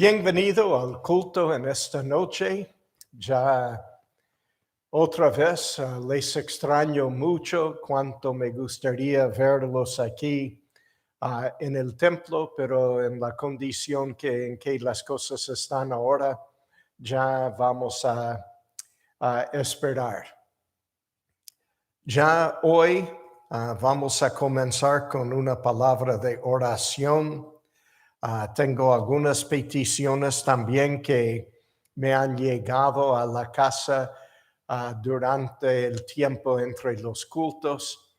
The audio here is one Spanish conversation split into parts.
Bienvenido al culto en esta noche. Ya otra vez les extraño mucho, cuánto me gustaría verlos aquí en el templo, pero en la condición en que las cosas están ahora, ya vamos a esperar. Ya hoy vamos a comenzar con una palabra de oración. Tengo algunas peticiones también que me han llegado a la casa durante el tiempo entre los cultos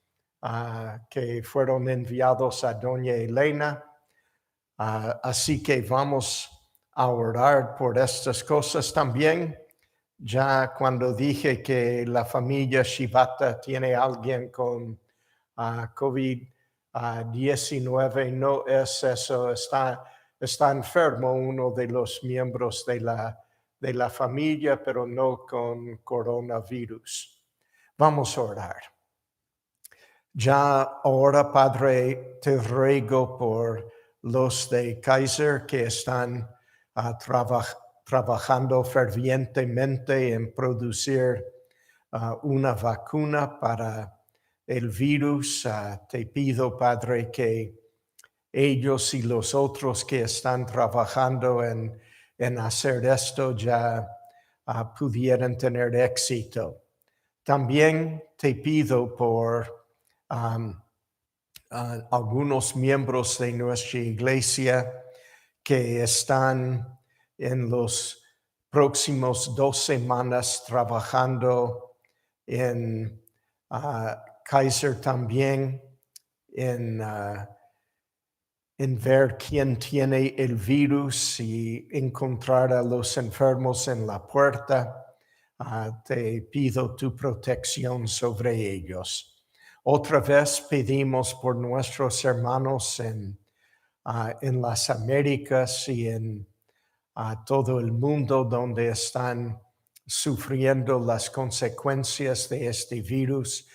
que fueron enviados a doña Elena. Así que vamos a orar por estas cosas también. Ya cuando dije que la familia Shibata tiene alguien con COVID-19, no es eso, está enfermo uno de los miembros de la familia, pero no con coronavirus. Vamos a orar. Ya ahora, Padre, te ruego por los de Kaiser que están trabajando fervientemente en producir una vacuna para el virus. Te pido, Padre, que ellos y los otros que están trabajando en hacer esto ya pudieran tener éxito. También te pido por algunos miembros de nuestra iglesia que están en los próximos 2 semanas trabajando en Kaiser también, en ver quién tiene el virus y encontrar a los enfermos en la puerta. Te pido tu protección sobre ellos. Otra vez pedimos por nuestros hermanos en las Américas y en todo el mundo donde están sufriendo las consecuencias de este virus.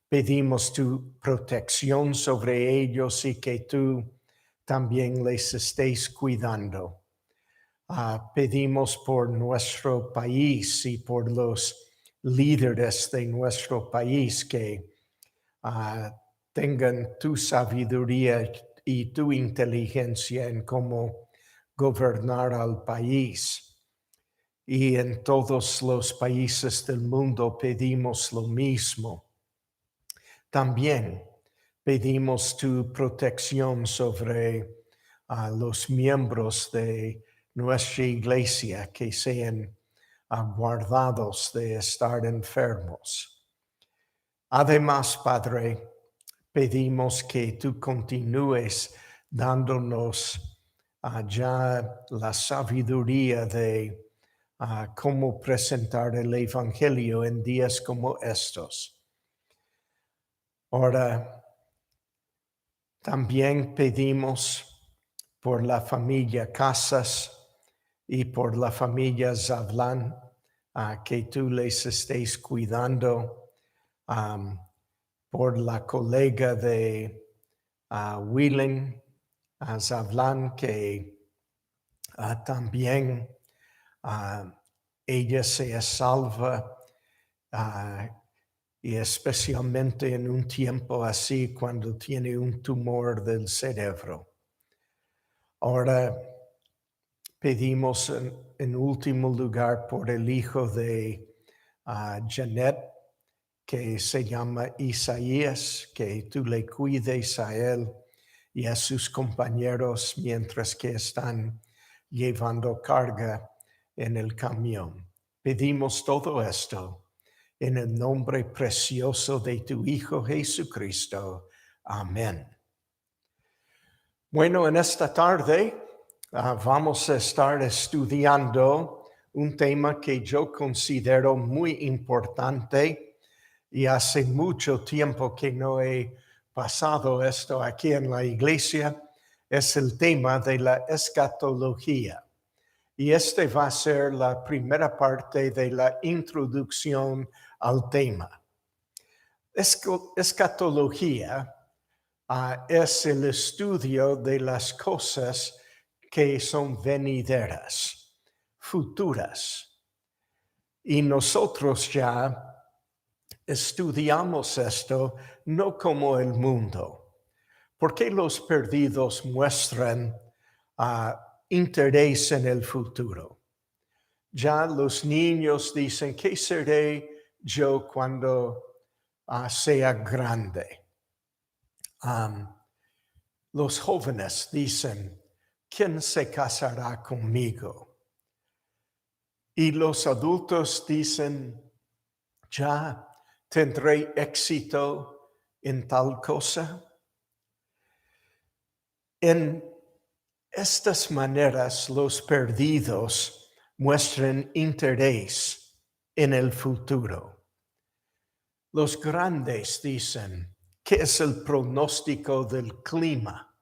Pedimos tu protección sobre ellos y que tú también les estés cuidando. Pedimos por nuestro país y por los líderes de nuestro país que tengan tu sabiduría y tu inteligencia en cómo gobernar al país. Y en todos los países del mundo pedimos lo mismo. También pedimos tu protección sobre los miembros de nuestra iglesia que sean guardados de estar enfermos. Además, Padre, pedimos que tú continúes dándonos ya la sabiduría de cómo presentar el Evangelio en días como estos. Ahora, también pedimos por la familia Casas y por la familia Zavlan, que tú les estés cuidando, por la colega de Willing Zavlan, que también ella sea salva, y especialmente en un tiempo así cuando tiene un tumor del cerebro. Ahora pedimos en último lugar por el hijo de Janet, que se llama Isaías, que tú le cuides a él y a sus compañeros mientras que están llevando carga en el camión. Pedimos todo esto en el nombre precioso de tu Hijo Jesucristo. Amén. Bueno, en esta tarde vamos a estar estudiando un tema que yo considero muy importante y hace mucho tiempo que no he pasado esto aquí en la iglesia. Es el tema de la escatología. Y este va a ser la primera parte de la introducción al tema. Escatología es el estudio de las cosas que son venideras, futuras. Y nosotros ya estudiamos esto no como el mundo, porque los perdidos muestran interés en el futuro. Ya los niños dicen, ¿qué seré yo cuando sea grande? Los jóvenes dicen, ¿quién se casará conmigo? Y los adultos dicen, ya tendré éxito en tal cosa. En estas maneras los perdidos muestran interés en el futuro. Los grandes dicen, ¿qué es el pronóstico del clima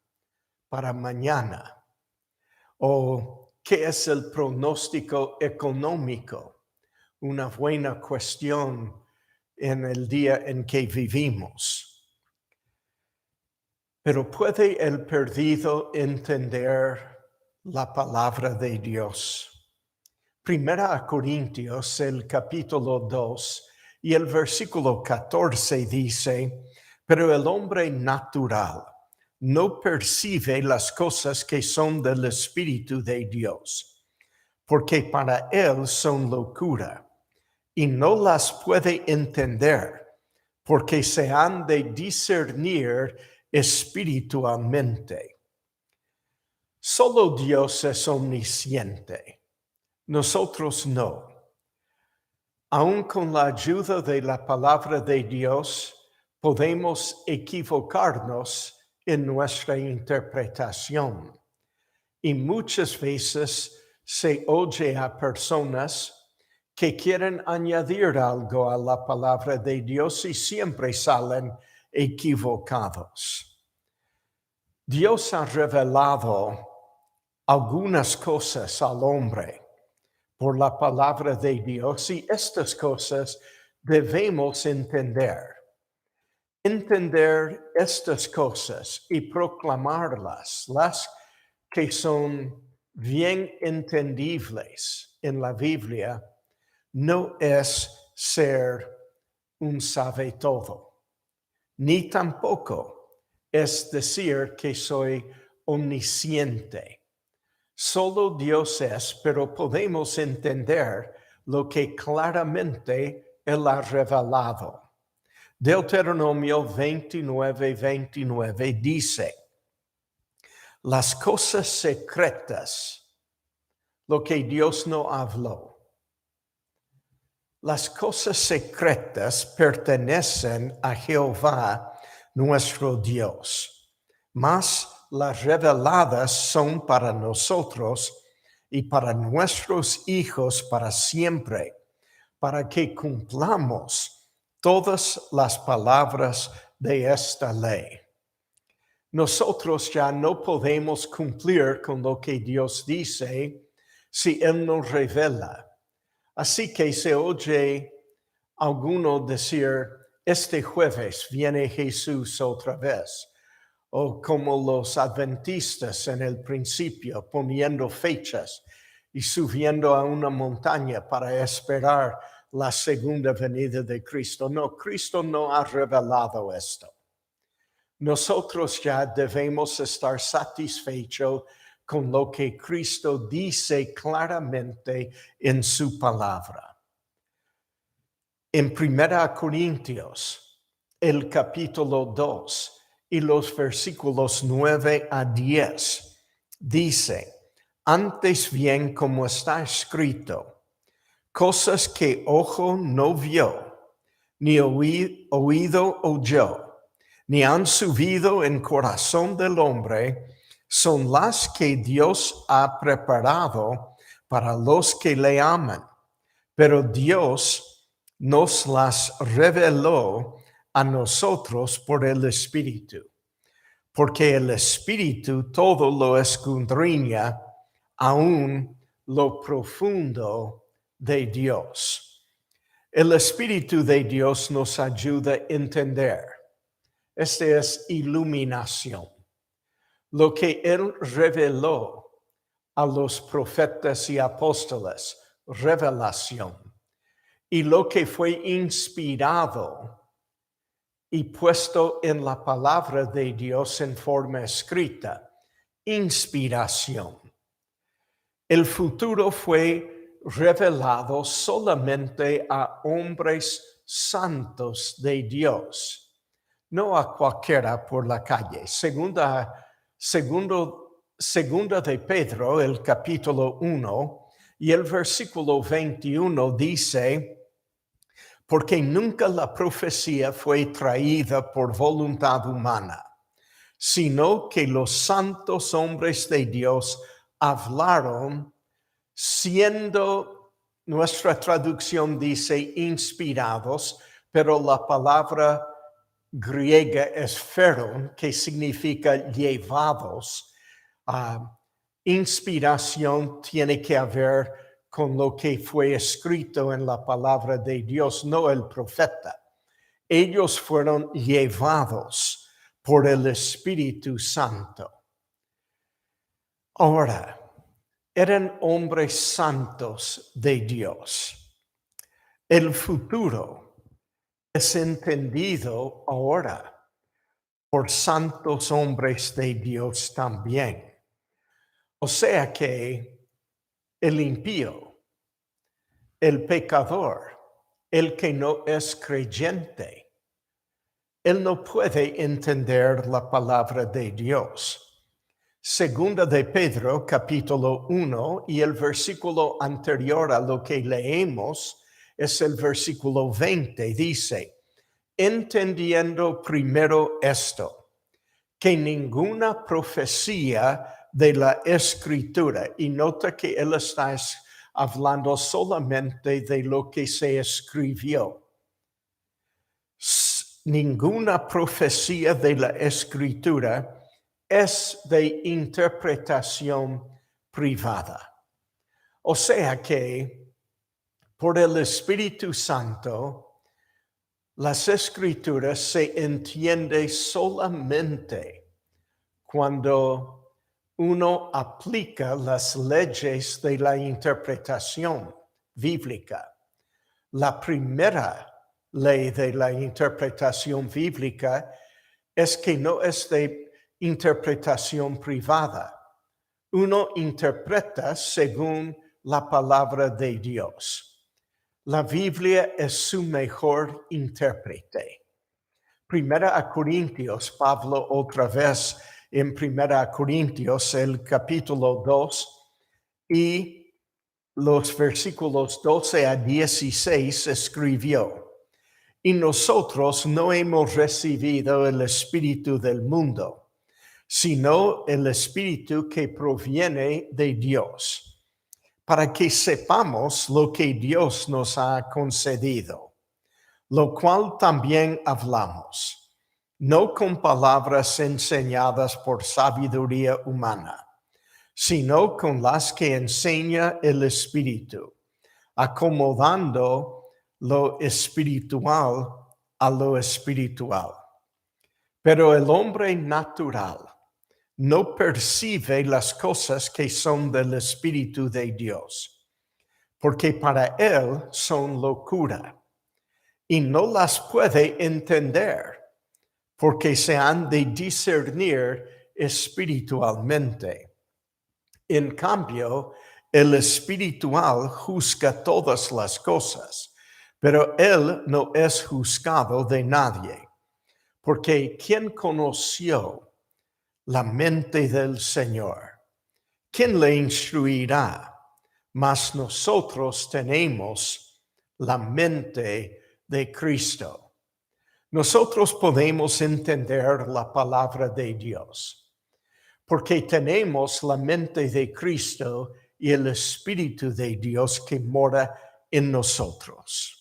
para mañana? ¿O qué es el pronóstico económico? Una buena cuestión en el día en que vivimos. Pero ¿puede el perdido entender la palabra de Dios? Primera a Corintios, el capítulo 2 y el versículo 14 dice, pero el hombre natural no percibe las cosas que son del Espíritu de Dios, porque para él son locura, y no las puede entender, porque se han de discernir espiritualmente. Solo Dios es omnisciente, nosotros no. Aun con la ayuda de la palabra de Dios, podemos equivocarnos en nuestra interpretación. Y muchas veces se oye a personas que quieren añadir algo a la palabra de Dios y siempre salen equivocados. Dios ha revelado algunas cosas al hombre por la palabra de Dios y estas cosas debemos entender. Entender estas cosas y proclamarlas, las que son bien entendibles en la Biblia, no es ser un sabe todo, ni tampoco es decir que soy omnisciente. Solo Dios es, pero podemos entender lo que claramente Él ha revelado. Deuteronomio 29:29 dice, las cosas secretas, lo que Dios no habló, las cosas secretas pertenecen a Jehová nuestro Dios, mas las reveladas son para nosotros y para nuestros hijos para siempre, para que cumplamos todas las palabras de esta ley. Nosotros ya no podemos cumplir con lo que Dios dice si Él nos revela. Así que se oye alguno decir, este jueves viene Jesús otra vez. O como los adventistas en el principio, poniendo fechas y subiendo a una montaña para esperar la segunda venida de Cristo. No, Cristo no ha revelado esto. Nosotros ya debemos estar satisfechos con lo que Cristo dice claramente en su palabra. En 1 Corintios, el capítulo 2 y los versículos 9 a 10, dice, antes bien como está escrito, cosas que ojo no vio, ni oído oyó, ni han subido en corazón del hombre, son las que Dios ha preparado para los que le aman. Pero Dios nos las reveló a nosotros por el Espíritu, porque el Espíritu todo lo escudriña, aún lo profundo de Dios. El Espíritu de Dios nos ayuda a entender. Esta es iluminación. Lo que Él reveló a los profetas y apóstoles, revelación. Y lo que fue inspirado y puesto en la palabra de Dios en forma escrita, inspiración. El futuro fue revelado solamente a hombres santos de Dios, no a cualquiera por la calle. Segunda de Pedro, el capítulo 1 y el versículo 21 dice: porque nunca la profecía fue traída por voluntad humana, sino que los santos hombres de Dios hablaron, siendo, nuestra traducción dice inspirados, pero la palabra griega es pheron, que significa llevados. Inspiración tiene que ver con lo que fue escrito en la palabra de Dios, no el profeta. Ellos fueron llevados por el Espíritu Santo. Ahora, eran hombres santos de Dios. El futuro es entendido ahora por santos hombres de Dios también. O sea que el impío, el pecador, el que no es creyente, él no puede entender la palabra de Dios. Segunda de Pedro, capítulo 1, y el versículo anterior a lo que leemos es el versículo 20, dice: entendiendo primero esto, que ninguna profecía de la Escritura, y nota que él está hablando solamente de lo que se escribió. Ninguna profecía de la Escritura es de interpretación privada. O sea que por el Espíritu Santo, las Escrituras se entienden solamente cuando uno aplica las leyes de la interpretación bíblica. La primera ley de la interpretación bíblica es que no es de interpretación privada. Uno interpreta según la palabra de Dios. La Biblia es su mejor intérprete. Primera a Corintios, Pablo otra vez en Primera a Corintios, el capítulo 2 y los versículos 12 a 16 escribió: y nosotros no hemos recibido el espíritu del mundo, sino el espíritu que proviene de Dios, para que sepamos lo que Dios nos ha concedido, lo cual también hablamos, no con palabras enseñadas por sabiduría humana, sino con las que enseña el Espíritu, acomodando lo espiritual a lo espiritual. Pero el hombre natural no percibe las cosas que son del Espíritu de Dios, porque para él son locura, y no las puede entender, porque se han de discernir espiritualmente. En cambio, el espiritual juzga todas las cosas, pero él no es juzgado de nadie, porque ¿quién conoció la mente del Señor? ¿Quién le instruirá? Mas nosotros tenemos la mente de Cristo. Nosotros podemos entender la palabra de Dios, porque tenemos la mente de Cristo y el Espíritu de Dios que mora en nosotros.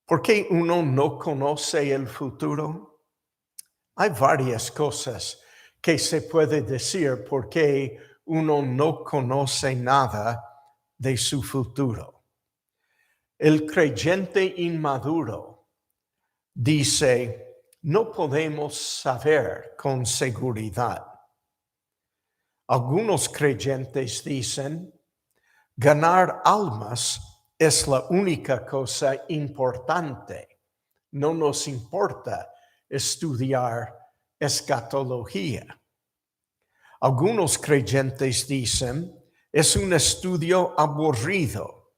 ¿Por qué uno no conoce el futuro? Hay varias cosas que se puede decir porque uno no conoce nada de su futuro. El creyente inmaduro dice: no podemos saber con seguridad. Algunos creyentes dicen, ganar almas es la única cosa importante. No nos importa estudiar escatología. Algunos creyentes dicen, es un estudio aburrido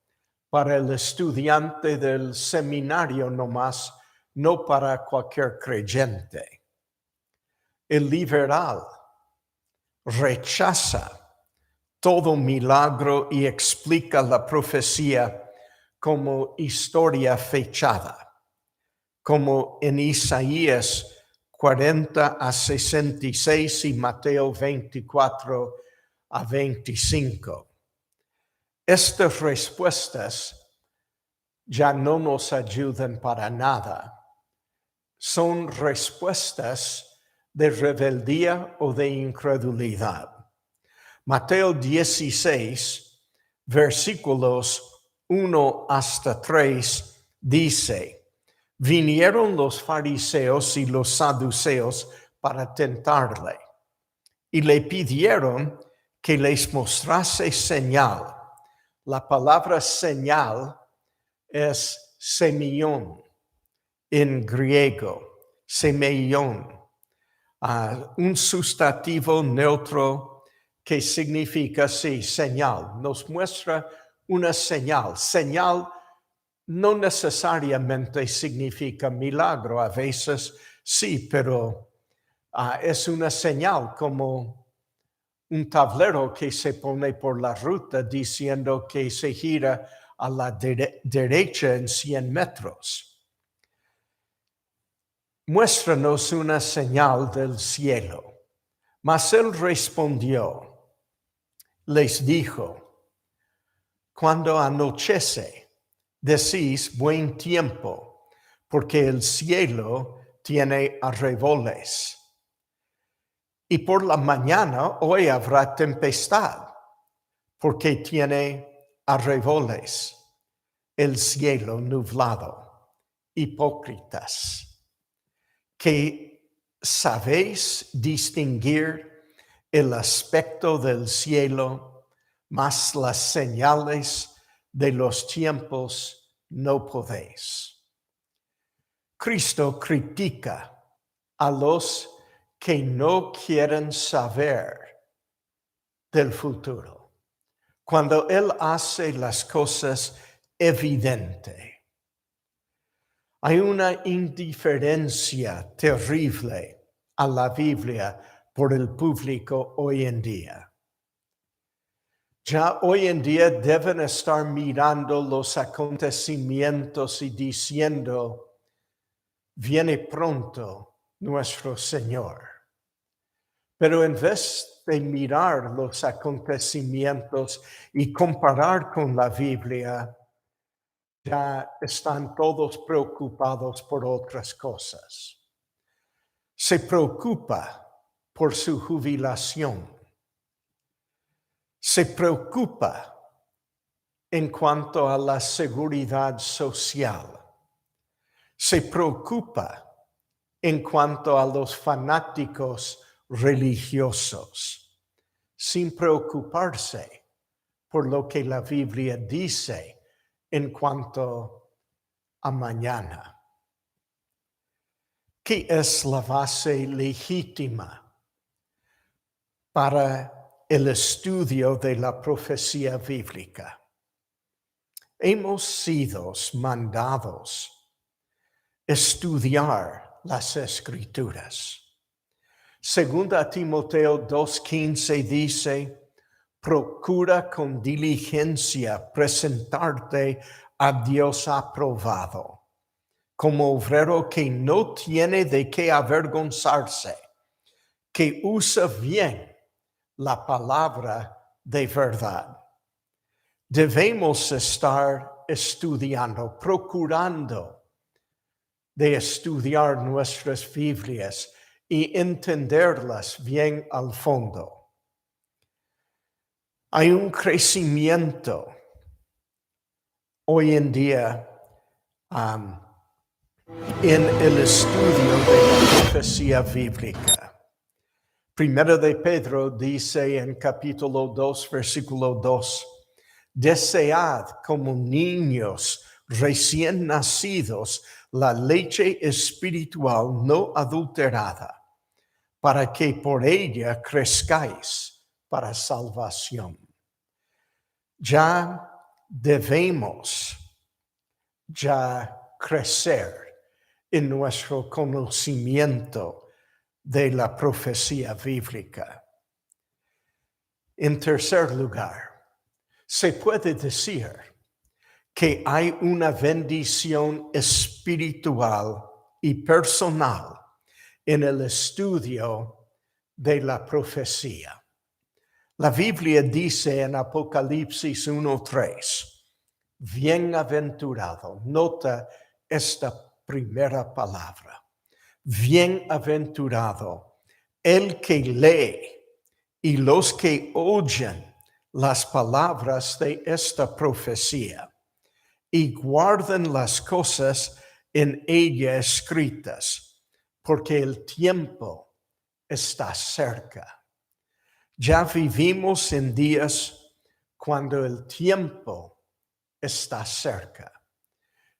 para el estudiante del seminario nomás, no para cualquier creyente. El liberal rechaza todo milagro y explica la profecía como historia fechada, como en Isaías 40-66 y Mateo 24-25. Estas respuestas ya no nos ayudan para nada. Son respuestas de rebeldía o de incredulidad. Mateo 16, versículos 1-3 dice, vinieron los fariseos y los saduceos para tentarle, y le pidieron que les mostrase señal. La palabra señal es semeion en griego, semeion, un sustantivo neutro que significa, sí, señal. Nos muestra una señal. Señal no necesariamente significa milagro. A veces sí, pero es una señal como un tablero que se pone por la ruta diciendo que se gira a la derecha en 100 metros. Muéstranos una señal del cielo. Mas él respondió, les dijo, cuando anochece, decís buen tiempo, porque el cielo tiene arreboles. Y por la mañana hoy habrá tempestad, porque tiene arreboles, el cielo nublado. Hipócritas, que sabéis distinguir el aspecto del cielo, mas las señales de los tiempos no podéis. Cristo critica a los que no quieren saber del futuro, cuando Él hace las cosas evidentes. Hay una indiferencia terrible a la Biblia por el público hoy en día. Ya hoy en día deben estar mirando los acontecimientos y diciendo, viene pronto nuestro Señor. Pero en vez de mirar los acontecimientos y comparar con la Biblia, ya están todos preocupados por otras cosas. Se preocupa por su jubilación. Se preocupa en cuanto a la seguridad social. Se preocupa en cuanto a los fanáticos religiosos, sin preocuparse por lo que la Biblia dice en cuanto a mañana. ¿Qué es la base legítima para el estudio de la profecía bíblica? Hemos sido mandados a estudiar las Escrituras. Segunda Timoteo 2:15 dice, procura con diligencia presentarte a Dios aprobado, como obrero que no tiene de qué avergonzarse, que usa bien la palabra de verdad. Debemos estar estudiando, procurando de estudiar nuestras Biblias y entenderlas bien al fondo. Hay un crecimiento hoy en día en el estudio de la profecía bíblica. Primero de Pedro dice en capítulo 2, versículo 2, desead como niños recién nacidos la leche espiritual no adulterada, para que por ella crezcáis para salvación. Ya debemos crecer en nuestro conocimiento de la profecía bíblica. En tercer lugar, se puede decir que hay una bendición espiritual y personal en el estudio de la profecía. La Biblia dice en Apocalipsis 1:3, bienaventurado, nota esta primera palabra, bienaventurado el que lee y los que oyen las palabras de esta profecía y guarden las cosas en ella escritas, porque el tiempo está cerca. Ya vivimos en días cuando el tiempo está cerca.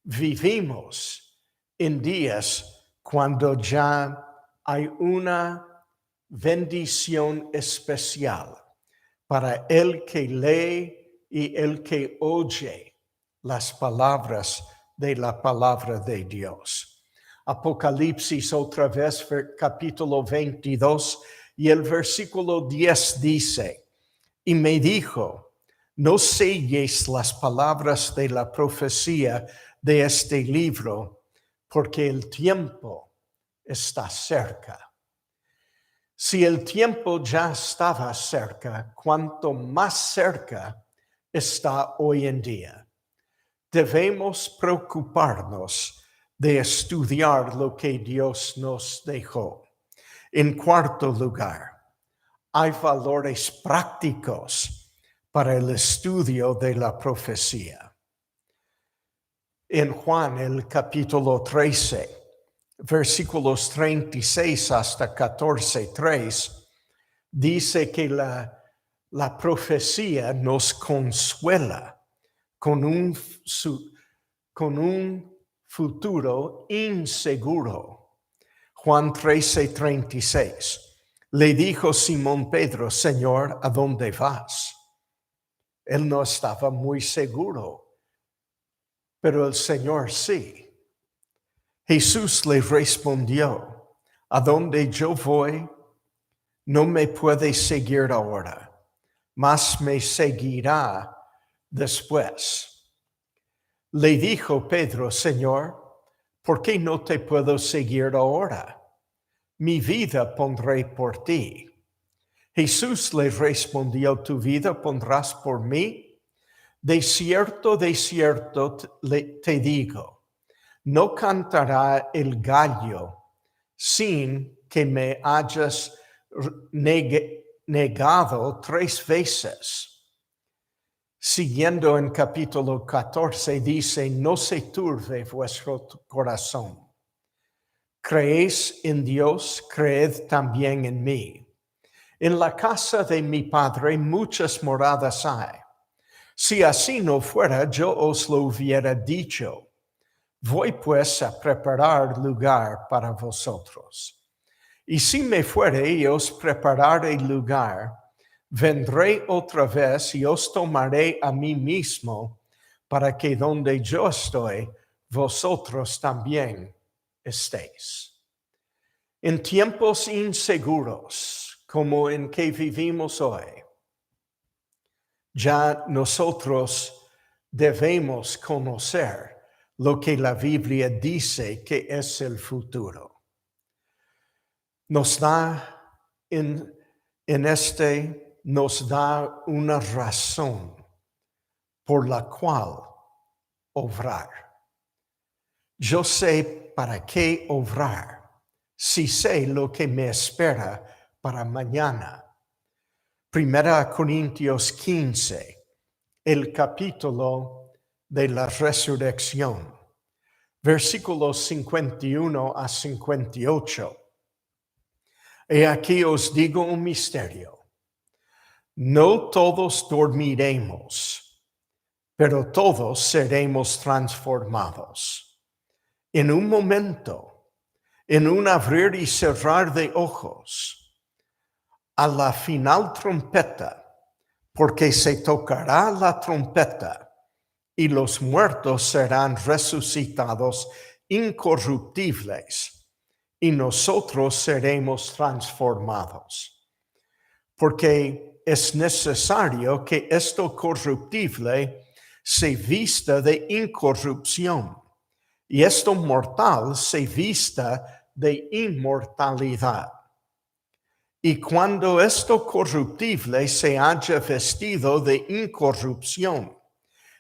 Vivimos en días cuando ya hay una bendición especial para el que lee y el que oye las palabras de la palabra de Dios. Apocalipsis otra vez, capítulo 22 y el versículo 10 dice, y me dijo, no selles las palabras de la profecía de este libro, porque el tiempo está cerca. Si el tiempo ya estaba cerca, cuanto más cerca está hoy en día. Debemos preocuparnos de estudiar lo que Dios nos dejó. En cuarto lugar, hay valores prácticos para el estudio de la profecía. En Juan, el capítulo 13, versículos 36 hasta 14:3, dice que la profecía nos consuela con un futuro inseguro. Juan 13:36. Le dijo Simón Pedro, Señor, ¿a dónde vas? Él no estaba muy seguro, pero el Señor sí. Jesús le respondió, a donde yo voy, no me puedes seguir ahora, mas me seguirá después. Le dijo Pedro, Señor, ¿por qué no te puedo seguir ahora? Mi vida pondré por ti. Jesús le respondió, ¿tu vida pondrás por mí? De cierto te digo, no cantará el gallo sin que me hayas negado 3 veces. Siguiendo en capítulo 14 dice, no se turbe vuestro corazón. ¿Creéis en Dios? Creed también en mí. En la casa de mi Padre muchas moradas hay. Si así no fuera, yo os lo hubiera dicho. Voy pues a preparar lugar para vosotros. Y si me fuere y os prepararé lugar, vendré otra vez y os tomaré a mí mismo, para que donde yo estoy, vosotros también estéis. En tiempos inseguros, como en que vivimos hoy, ya nosotros debemos conocer lo que la Biblia dice que es el futuro. Nos da nos da una razón por la cual obrar. Yo sé para qué obrar si sé lo que me espera para mañana. 1 Corintios 15, el capítulo de la resurrección, versículos 51 a 58. He aquí os digo un misterio. No todos dormiremos, pero todos seremos transformados. En un momento, en un abrir y cerrar de ojos, a la final trompeta, porque se tocará la trompeta y los muertos serán resucitados incorruptibles y nosotros seremos transformados. Porque es necesario que esto corruptible se vista de incorrupción y esto mortal se vista de inmortalidad. Y cuando esto corruptible se haya vestido de incorrupción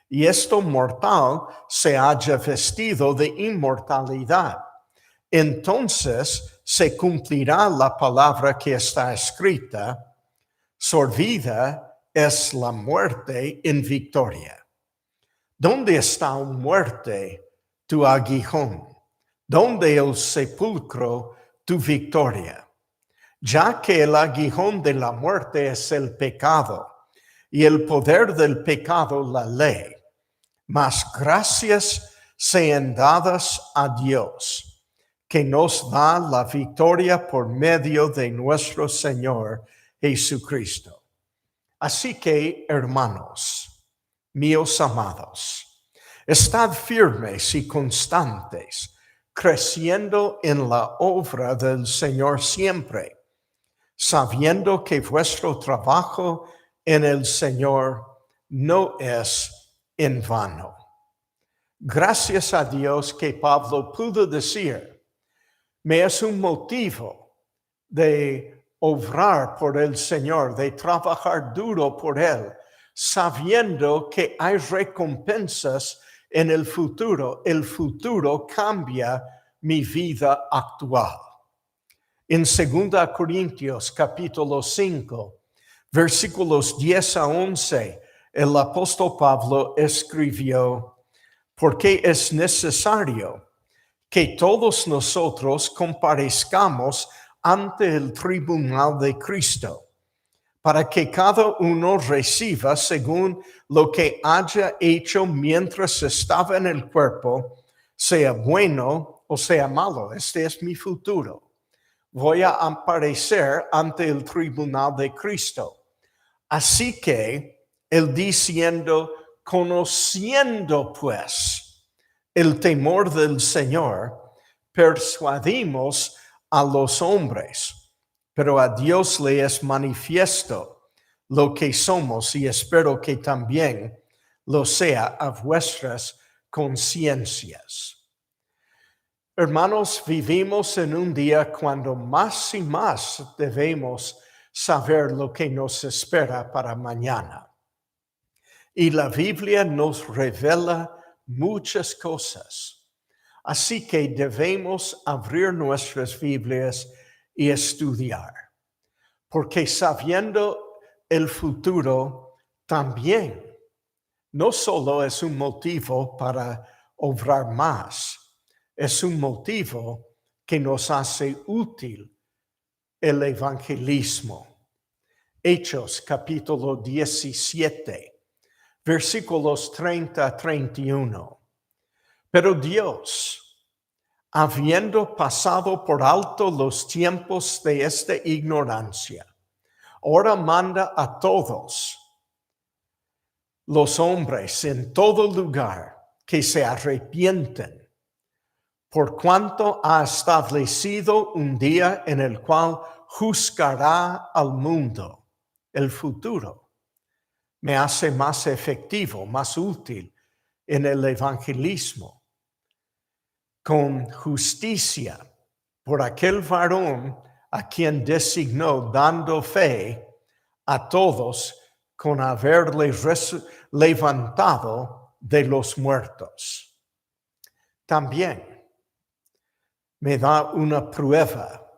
y esto mortal se haya vestido de inmortalidad, entonces se cumplirá la palabra que está escrita: sorbida es la muerte en victoria. ¿Dónde está, oh muerte, tu aguijón? ¿Dónde el sepulcro tu victoria? Ya que el aguijón de la muerte es el pecado, y el poder del pecado la ley, mas gracias sean dadas a Dios, que nos da la victoria por medio de nuestro Señor Jesucristo. Así que, hermanos, míos amados, estad firmes y constantes, creciendo en la obra del Señor siempre, sabiendo que vuestro trabajo en el Señor no es en vano. Gracias a Dios que Pablo pudo decir: me es un motivo de obrar por el Señor, de trabajar duro por Él, sabiendo que hay recompensas en el futuro. El futuro cambia mi vida actual. En 2 Corintios capítulo 5, versículos 10 a 11, el apóstol Pablo escribió: porque es necesario que todos nosotros comparezcamos ante el tribunal de Cristo, para que cada uno reciba según lo que haya hecho mientras estaba en el cuerpo, sea bueno o sea malo. Este es mi futuro. Voy a aparecer ante el tribunal de Cristo. Así que él diciendo: conociendo pues el temor del Señor, persuadimos a los hombres, pero a Dios le es manifiesto lo que somos, y espero que también lo sea a vuestras conciencias. Hermanos, vivimos en un día cuando más y más debemos saber lo que nos espera para mañana. Y la Biblia nos revela muchas cosas. Así que debemos abrir nuestras Biblias y estudiar. Porque sabiendo el futuro también no solo es un motivo para obrar más, es un motivo que nos hace útil el evangelismo. Hechos capítulo 17, versículos 30 a 31. Pero Dios, habiendo pasado por alto los tiempos de esta ignorancia, ahora manda a todos los hombres en todo lugar que se arrepienten, por cuanto ha establecido un día en el cual juzgará al mundo. El futuro me hace más efectivo, más útil en el evangelismo, con justicia por aquel varón a quien designó, dando fe a todos con haberle levantado de los muertos. También me da una prueba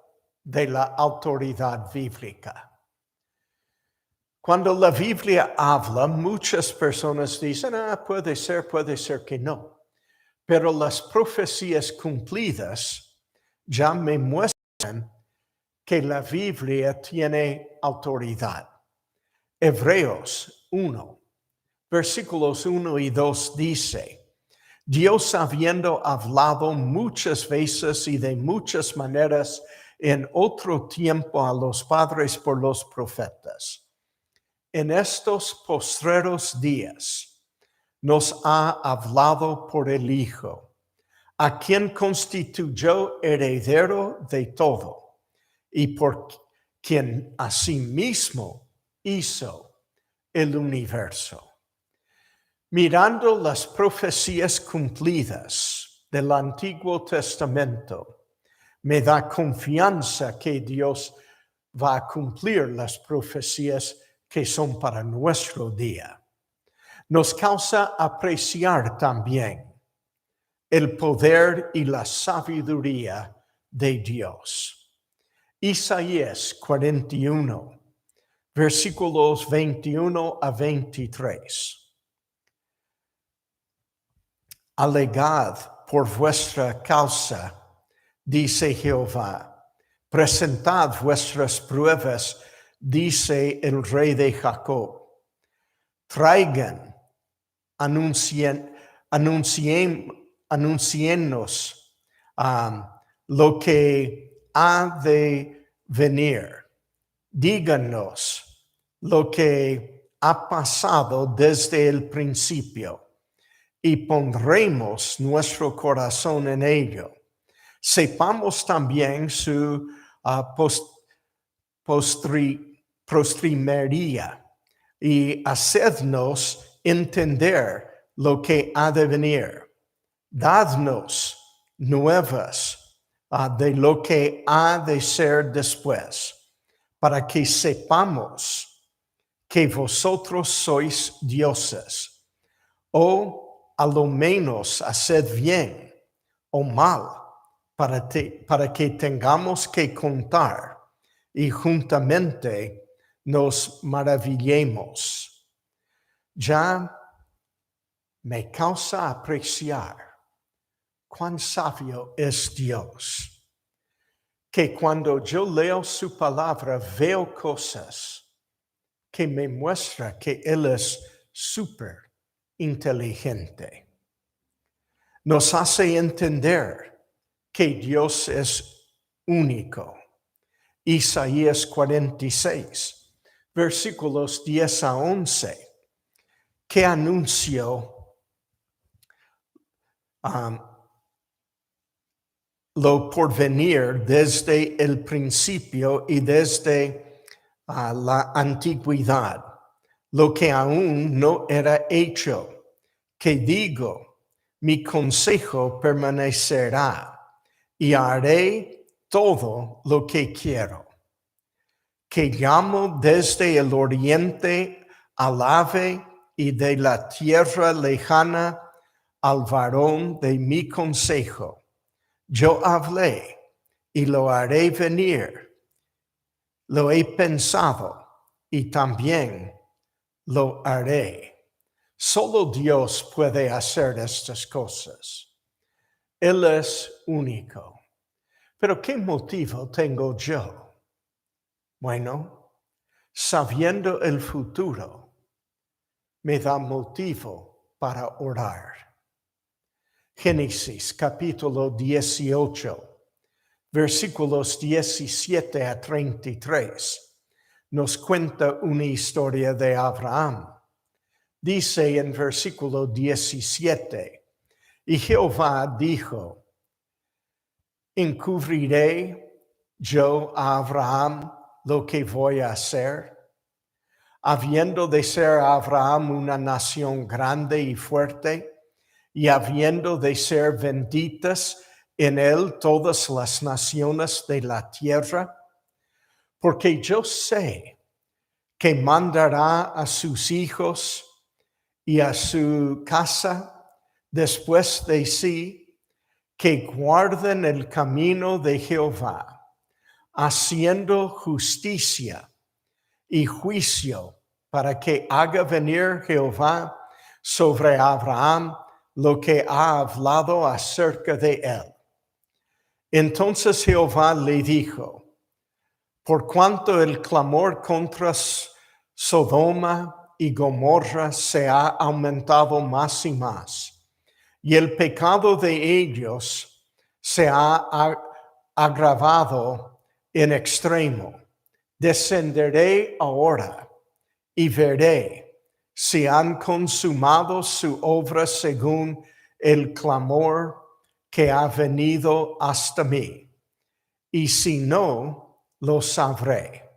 de la autoridad bíblica. Cuando la Biblia habla, muchas personas dicen: puede ser que no. Pero las profecías cumplidas ya me muestran que la Biblia tiene autoridad. Hebreos 1, versículos 1 y 2 dice: Dios, habiendo hablado muchas veces y de muchas maneras en otro tiempo a los padres por los profetas, en estos postreros días nos ha hablado por el Hijo, a quien constituyó heredero de todo, y por quien asimismo hizo el universo. Mirando las profecías cumplidas del Antiguo Testamento, me da confianza que Dios va a cumplir las profecías que son para nuestro día. Nos causa apreciar también el poder y la sabiduría de Dios. Isaías 41, versículos 21 a 23. Alegad por vuestra causa, dice Jehová. Presentad vuestras pruebas, dice el Rey de Jacob. Traigan, anunciennos lo que ha de venir. Díganos lo que ha pasado desde el principio, y pondremos nuestro corazón en ello. Sepamos también su postrimería, y hacednos entender lo que ha de venir. Dadnos nuevas de lo que ha de ser después, para que sepamos que vosotros sois dioses, o a lo menos haced bien o mal, para que tengamos que contar y juntamente nos maravillemos. Ya me causa apreciar cuán sabio es Dios, que cuando yo leo su palabra veo cosas que me muestra que Él es súper inteligente. Nos hace entender que Dios es único. Isaías 46, versículos 10 a 11, que anunció lo porvenir desde el principio y desde la antigüedad, lo que aún no era hecho, que digo, mi consejo permanecerá y haré todo lo que quiero. Que llamo desde el oriente al ave y de la tierra lejana al varón de mi consejo. Yo hablé y lo haré venir. Lo he pensado y también lo haré. Solo Dios puede hacer estas cosas. Él es único. Pero ¿qué motivo tengo yo? Bueno, sabiendo el futuro, me da motivo para orar. Génesis capítulo 18, versículos 17 a 33, nos cuenta una historia de Abraham. Dice en versículo 17, y Jehová dijo, ¿encubriré yo a Abraham lo que voy a hacer? Habiendo de ser Abraham una nación grande y fuerte, y habiendo de ser benditas en él todas las naciones de la tierra, porque yo sé que mandará a sus hijos y a su casa después de sí, que guarden el camino de Jehová, haciendo justicia y juicio, para que haga venir Jehová sobre Abraham lo que ha hablado acerca de él. Entonces Jehová le dijo, Por cuanto el clamor contra Sodoma y Gomorra se ha aumentado más y más, y el pecado de ellos se ha agravado en extremo, descenderé ahora y veré si han consumado su obra según el clamor que ha venido hasta mí, y si no, lo sabré.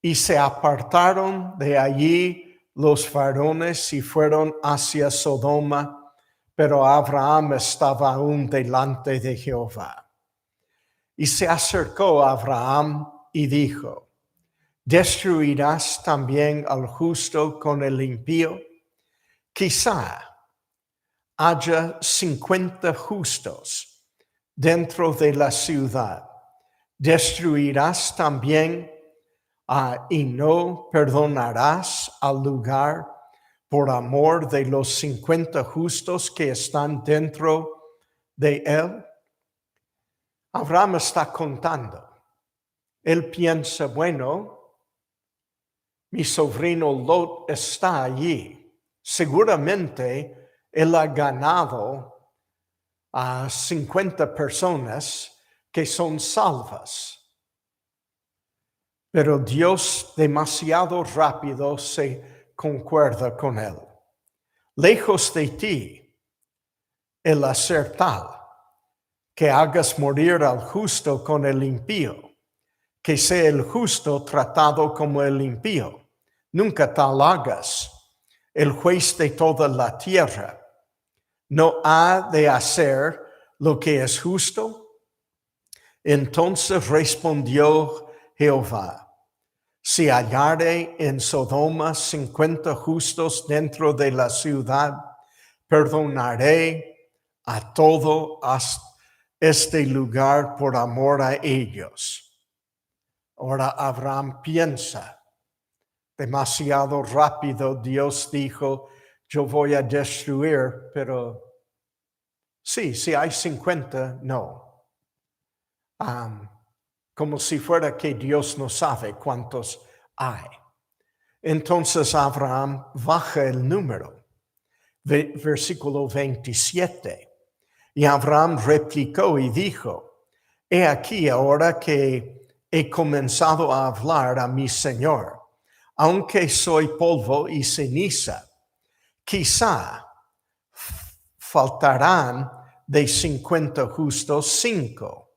Y se apartaron de allí los varones y fueron hacia Sodoma, pero Abraham estaba aún delante de Jehová. Y se acercó a Abraham y dijo: ¿destruirás también al justo con el impío? Quizá haya 50 justos dentro de la ciudad. ¿Destruirás también y no perdonarás al lugar por amor de los 50 justos que están dentro de él? Abraham está contando. Él piensa, bueno, mi sobrino Lot está allí. Seguramente él ha ganado a 50 personas que son salvas. Pero Dios demasiado rápido se concuerda con él. Lejos de ti el hacer tal, que hagas morir al justo con el impío, que sea el justo tratado como el impío. Nunca tal hagas. El juez de toda la tierra no ha de hacer lo que es justo. Entonces respondió Jehová: si hallare en Sodoma 50 justos dentro de la ciudad, perdonaré a todo este lugar por amor a ellos. Ahora Abraham piensa, demasiado rápido Dios dijo, yo voy a destruir, pero sí, si hay 50, no. Como si fuera que Dios no sabe cuántos hay. Entonces Abraham baja el número. Versículo 27. Y Abraham replicó y dijo: he aquí ahora que he comenzado a hablar a mi Señor, aunque soy polvo y ceniza, quizá faltarán de 50 justos 5.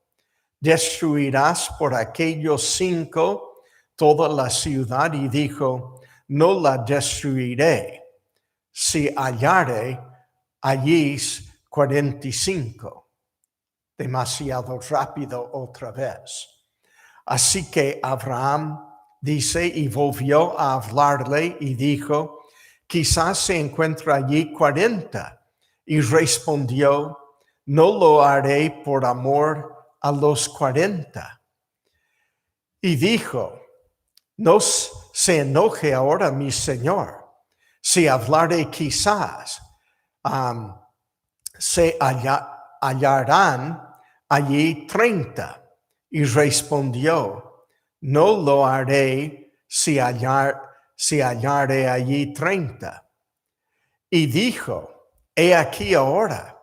¿Destruirás por aquellos 5 toda la ciudad? Y dijo: no la destruiré, si hallare allí 45. Demasiado rápido otra vez. Así que Abraham dice, y volvió a hablarle y dijo: quizás se encuentra allí 40. Y respondió: no lo haré por amor a los 40. Y dijo: no se enoje ahora mi señor, si hablaré quizás se hallarán allí 30. Y respondió: no lo haré si hallare allí 30. Y dijo: he aquí ahora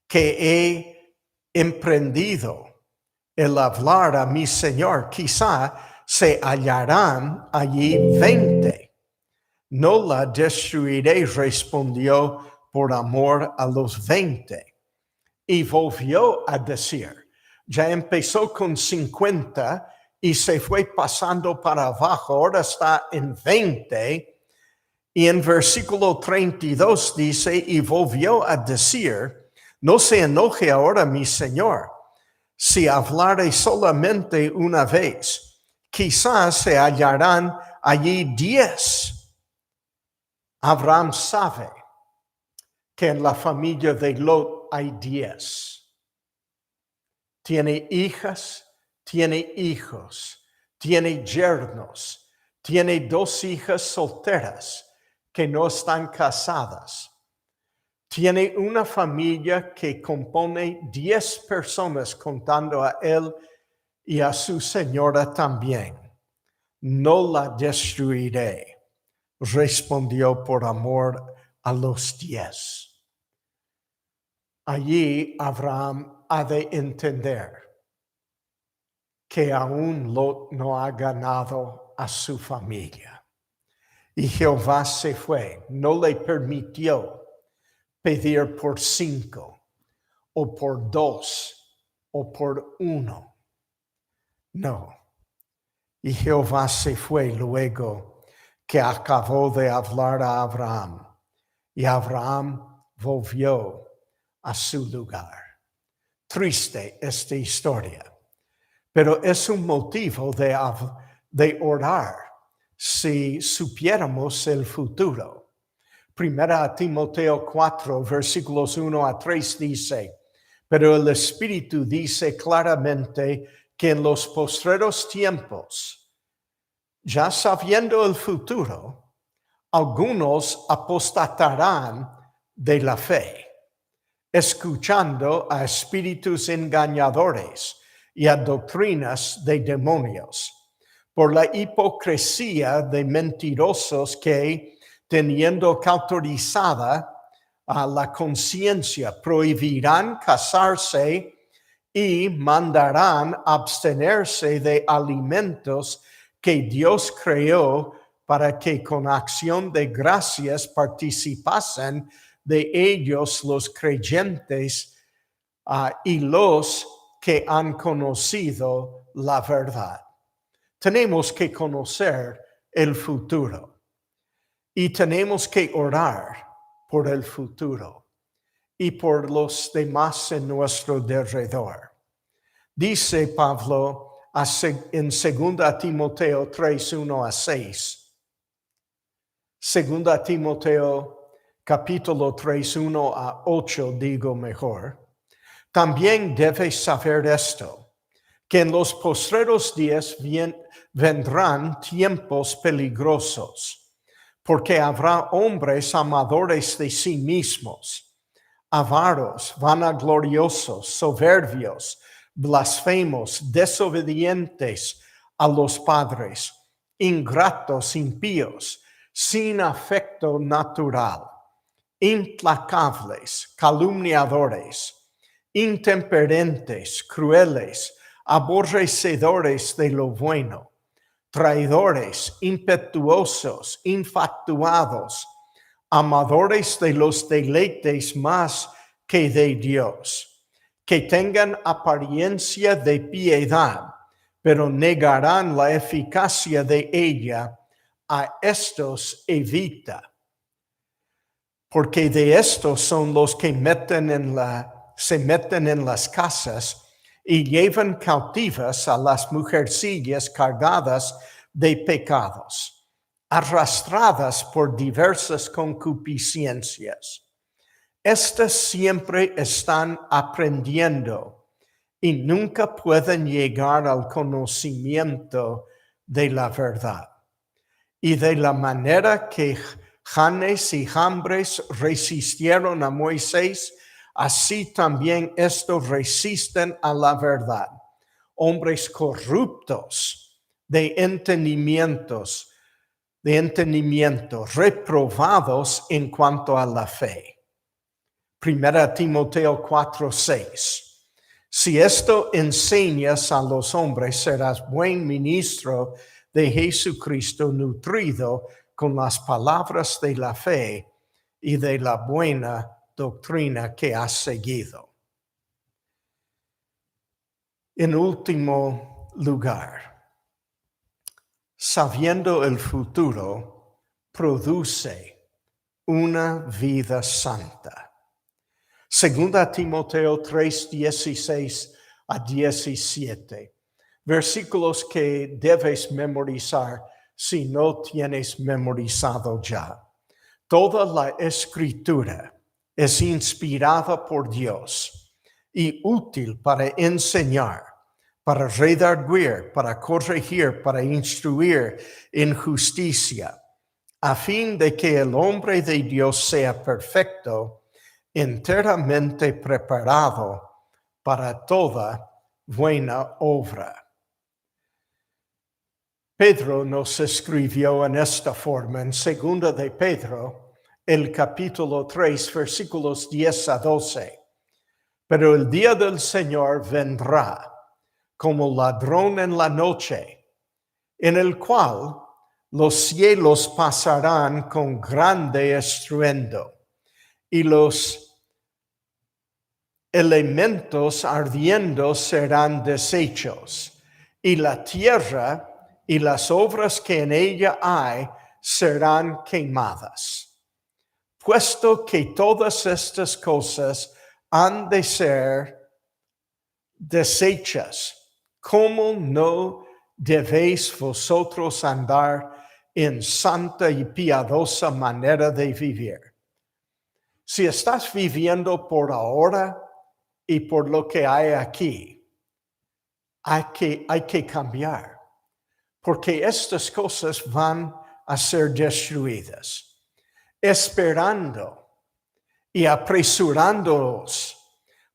que he emprendido el hablar a mi Señor, quizá se hallarán allí 20. No la destruiré, respondió, por amor a los 20. Y volvió a decir, ya empezó con 50 y se fue pasando para abajo, ahora está en 20. Y en versículo 32 dice, y volvió a decir: no se enoje ahora mi Señor, si hablaré solamente una vez, quizás se hallarán allí 10. Abraham sabe que en la familia de Lot hay 10. Tiene hijas, tiene hijos, tiene yernos, tiene 2 hijas solteras que no están casadas. Tiene una familia que compone 10 personas contando a él y a su señora también. No la destruiré, respondió por amor a los 10. Allí Abraham ha de entender que aún Lot no ha ganado a su familia. Y Jehová se fue, no le permitió pedir por 5 o por 2 o por 1. No. Y Jehová se fue luego que acabó de hablar a Abraham. Y Abraham volvió a su lugar. Triste esta historia, pero es un motivo de orar si supiéramos el futuro. Primera Timoteo 4, versículos 1 a 3 dice, pero el Espíritu dice claramente que en los postreros tiempos, ya sabiendo el futuro, algunos apostatarán de la fe, escuchando a espíritus engañadores y a doctrinas de demonios, por la hipocresía de mentirosos que, teniendo cauterizada a la conciencia, prohibirán casarse y mandarán abstenerse de alimentos que Dios creó para que con acción de gracias participasen de ellos los creyentes y los que han conocido la verdad. Tenemos que conocer el futuro y tenemos que orar por el futuro y por los demás en nuestro derredor. Dice Pablo en 2 Timoteo 3, 1 a 6. 2 Timoteo capítulo 3, 1 a 8, digo mejor. También debes saber esto, que en los postreros días vendrán tiempos peligrosos, porque habrá hombres amadores de sí mismos, avaros, vanagloriosos, soberbios, blasfemos, desobedientes a los padres, ingratos, impíos, sin afecto natural, implacables, calumniadores, intemperentes, crueles, aborrecedores de lo bueno, traidores, impetuosos, infatuados, amadores de los deleites más que de Dios, que tengan apariencia de piedad, pero negarán la eficacia de ella. A estos evita, porque de estos son los que se meten en las casas y llevan cautivas a las mujercillas cargadas de pecados, arrastradas por diversas concupiscencias. Estas siempre están aprendiendo y nunca pueden llegar al conocimiento de la verdad. Y de la manera que Janes y Jambres resistieron a Moisés, así también estos resisten a la verdad. Hombres corruptos de entendimiento, reprobados en cuanto a la fe. Primera Timoteo 4, 6. Si esto enseñas a los hombres, serás buen ministro de Jesucristo, nutrido con las palabras de la fe y de la buena doctrina que has seguido. En último lugar, sabiendo el futuro, produce una vida santa. Segunda Timoteo 3, 16 a 17. Versículos que debes memorizar si no tienes memorizado ya. Toda la escritura es inspirada por Dios y útil para enseñar, para redarguir, para corregir, para instruir en justicia, a fin de que el hombre de Dios sea perfecto, enteramente preparado para toda buena obra. Pedro nos escribió en esta forma en 2 de Pedro, el capítulo 3, versículos 10 a 12. Pero el día del Señor vendrá como ladrón en la noche, en el cual los cielos pasarán con grande estruendo, y los elementos ardiendo serán deshechos, y la tierra y las obras que en ella hay serán quemadas. Puesto que todas estas cosas han de ser deshechas, ¿cómo no debéis vosotros andar en santa y piadosa manera de vivir? Si estás viviendo por ahora y por lo que hay aquí, hay que cambiar, porque estas cosas van a ser destruidas, esperando y apresurándonos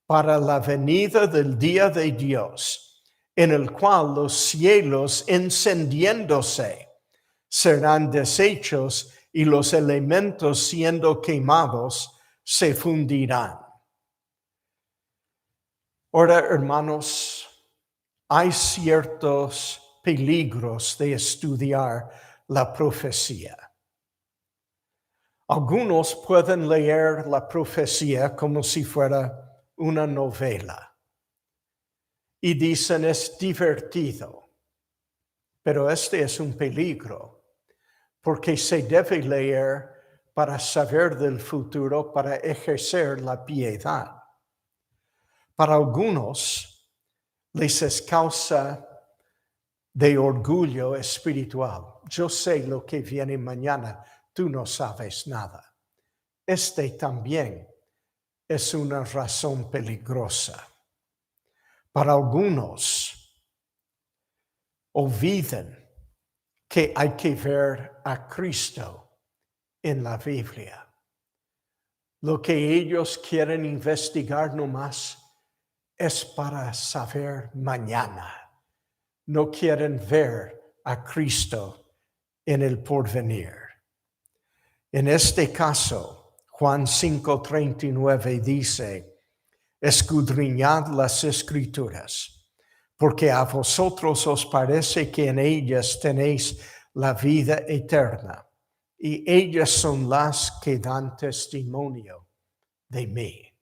para la venida del día de Dios, en el cual los cielos encendiéndose serán deshechos y los elementos siendo quemados se fundirán. Ahora, hermanos, hay ciertos peligros de estudiar la profecía. Algunos pueden leer la profecía como si fuera una novela y dicen es divertido, pero este es un peligro porque se debe leer para saber del futuro, para ejercer la piedad. Para algunos les es causa de orgullo espiritual. Yo sé lo que viene mañana, tú no sabes nada. Este también es una razón peligrosa. Para algunos, olviden que hay que ver a Cristo en la Biblia. Lo que ellos quieren investigar nomás es para saber mañana. No quieren ver a Cristo en el porvenir. En este caso, Juan 5:39 dice, escudriñad las Escrituras, porque a vosotros os parece que en ellas tenéis la vida eterna, y ellas son las que dan testimonio de mí.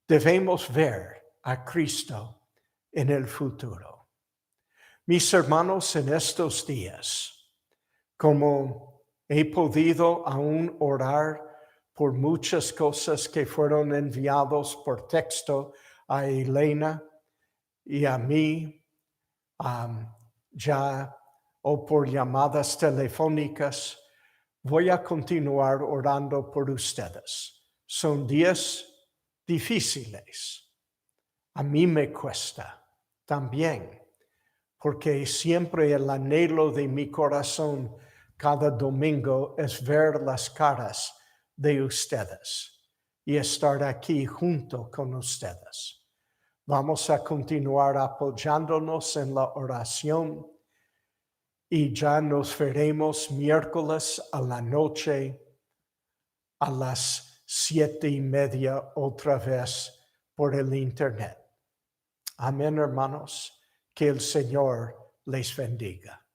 Debemos ver a Cristo en el futuro. Mis hermanos, en estos días, como he podido aún orar por muchas cosas que fueron enviados por texto a Elena y a mí, o por llamadas telefónicas, voy a continuar orando por ustedes. Son días difíciles. A mí me cuesta también, porque siempre el anhelo de mi corazón cada domingo es ver las caras de ustedes y estar aquí junto con ustedes. Vamos a continuar apoyándonos en la oración y ya nos veremos miércoles a la noche a las 7:30 otra vez por el internet. Amén, hermanos. Que el Señor les bendiga.